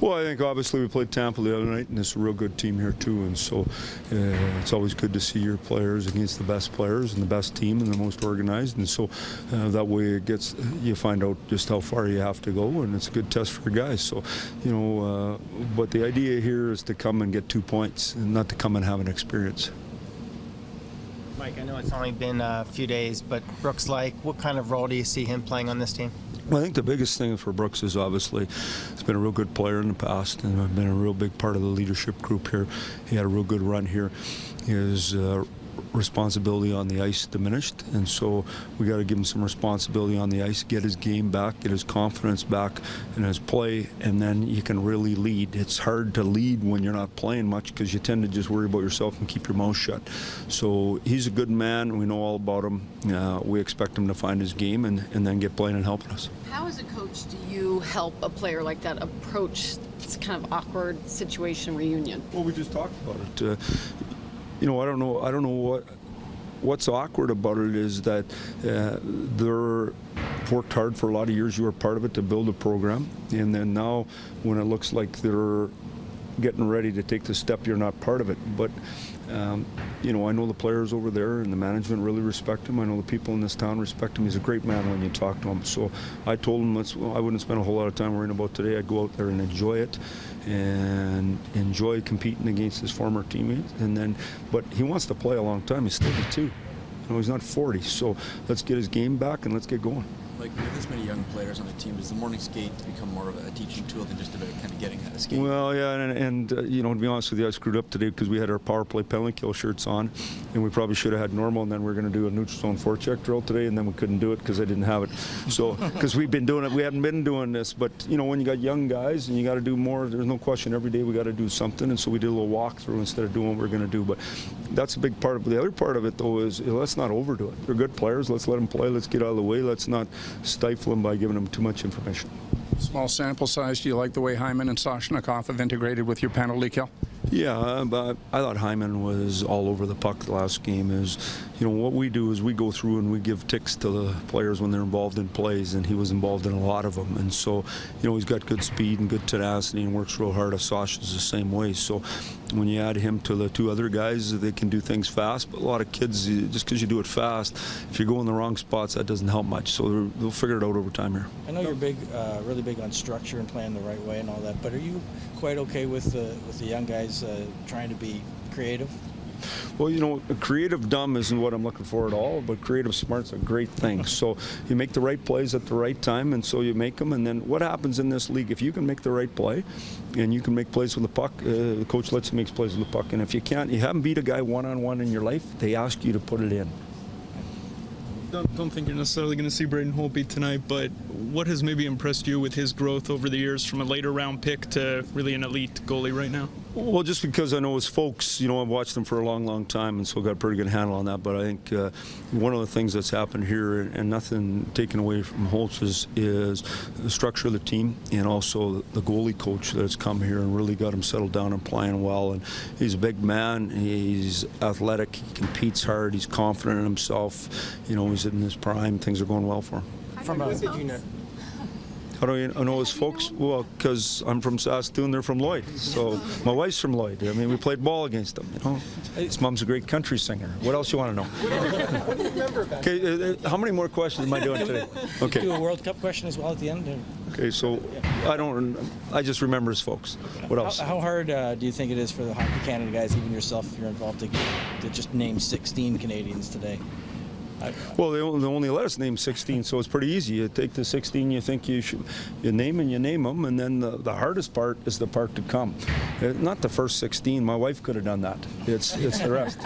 Well, I think obviously we played Tampa the other night, and it's a real good team here too. And so it's always good to see your players against the best players and the best team and the most organized. And so that way you find out just how far you have to go, and it's a good test for your guys. So, but the idea here is to come and get 2 points, and not to come and have an experience. Mike, I know it's only been a few days, but Brooks Laich, what kind of role do you see him playing on this team? Well, I think the biggest thing for Brooks is obviously he's been a real good player in the past and been a real big part of the leadership group here. He had a real good run here. His responsibility on the ice diminished, and so we got to give him some responsibility on the ice, get his game back, get his confidence back in his play, and then you can really lead. It's hard to lead when you're not playing much because you tend to just worry about yourself and keep your mouth shut. So he's a good man. We know all about him. We expect him to find his game and then get playing and helping us. How as a coach do you help a player like that approach this kind of awkward situation reunion? Well, we just talked about it. I don't know what's awkward about it is that they're worked hard for a lot of years. You were part of it to build a program, and then now when it looks like they're getting ready to take the step, you're not part of it. But I know the players over there and the management really respect him. I know the people in this town respect him. He's a great man when you talk to him. So I told him I wouldn't spend a whole lot of time worrying about today. I'd go out there and enjoy it and enjoy competing against his former teammates. But he wants to play a long time. He's 32. He's not 40. So let's get his game back and let's get going. Like with this many young players on the team, does the morning skate become more of a teaching tool than just about kind of getting a skate? Well, yeah, and to be honest with you, I screwed up today because we had our power play penalty kill shirts on, and we probably should have had normal, and then we were going to do a neutral zone forecheck drill today, and then we couldn't do it because I didn't have it. So, because we've been doing it, we hadn't been doing this, but when you got young guys and you got to do more, there's no question every day we got to do something, and so we did a little walkthrough instead of doing what we're going to do. But that's a big part of it. The other part of it, though, is let's not overdo it. They're good players. Let's let them play. Let's get out of the way. Let's not stifle them by giving them too much information. Small sample size. Do you like the way Hyman and Sasha have integrated with your penalty kill? Yeah, but I thought Hyman was all over the puck the last game. What we do is we go through and we give ticks to the players when they're involved in plays, and he was involved in a lot of them. And so, he's got good speed and good tenacity and works real hard. Sasha's the same way. So when you add him to the two other guys, they can do things fast. But a lot of kids, just because you do it fast, if you go in the wrong spots, that doesn't help much. So they'll figure it out over time here. I know you're really big on structure and playing the right way and all that, but are you quite okay with the young guys trying to be creative? Well, creative dumb isn't what I'm looking for at all, but creative smart's a great thing. So you make the right plays at the right time, and so you make them. And then what happens in this league, if you can make the right play and you can make plays with the puck, the coach lets you make plays with the puck. And if you can't, you haven't beat a guy one-on-one in your life, they ask you to put it in. Don't think you're necessarily going to see Braden Holtby tonight, but what has maybe impressed you with his growth over the years from a later round pick to really an elite goalie right now? Well, just because I know his folks, I've watched them for a long, long time, and so got a pretty good handle on that. But I think one of the things that's happened here, and nothing taken away from Holtz, is the structure of the team, and also the goalie coach that's come here and really got him settled down and playing well. And he's a big man. He's athletic. He competes hard. He's confident in himself. He's in his prime. Things are going well for him. How do I know his folks? Well, because I'm from Saskatoon, they're from Lloyd. So my wife's from Lloyd. We played ball against them, His mom's a great country singer. What else you want to know? What do you remember about it? Okay, how many more questions am I doing today? Okay. Do a World Cup question as well at the end? Okay, so I just remember his folks. What else? How hard do you think it is for the Hockey Canada guys, even yourself, if you're involved, to just name 16 Canadians today? Well, they only let us name 16, so it's pretty easy. You take the 16 you think you name them, and then the hardest part is the part to come. Not the first 16. My wife could have done that. It's the rest.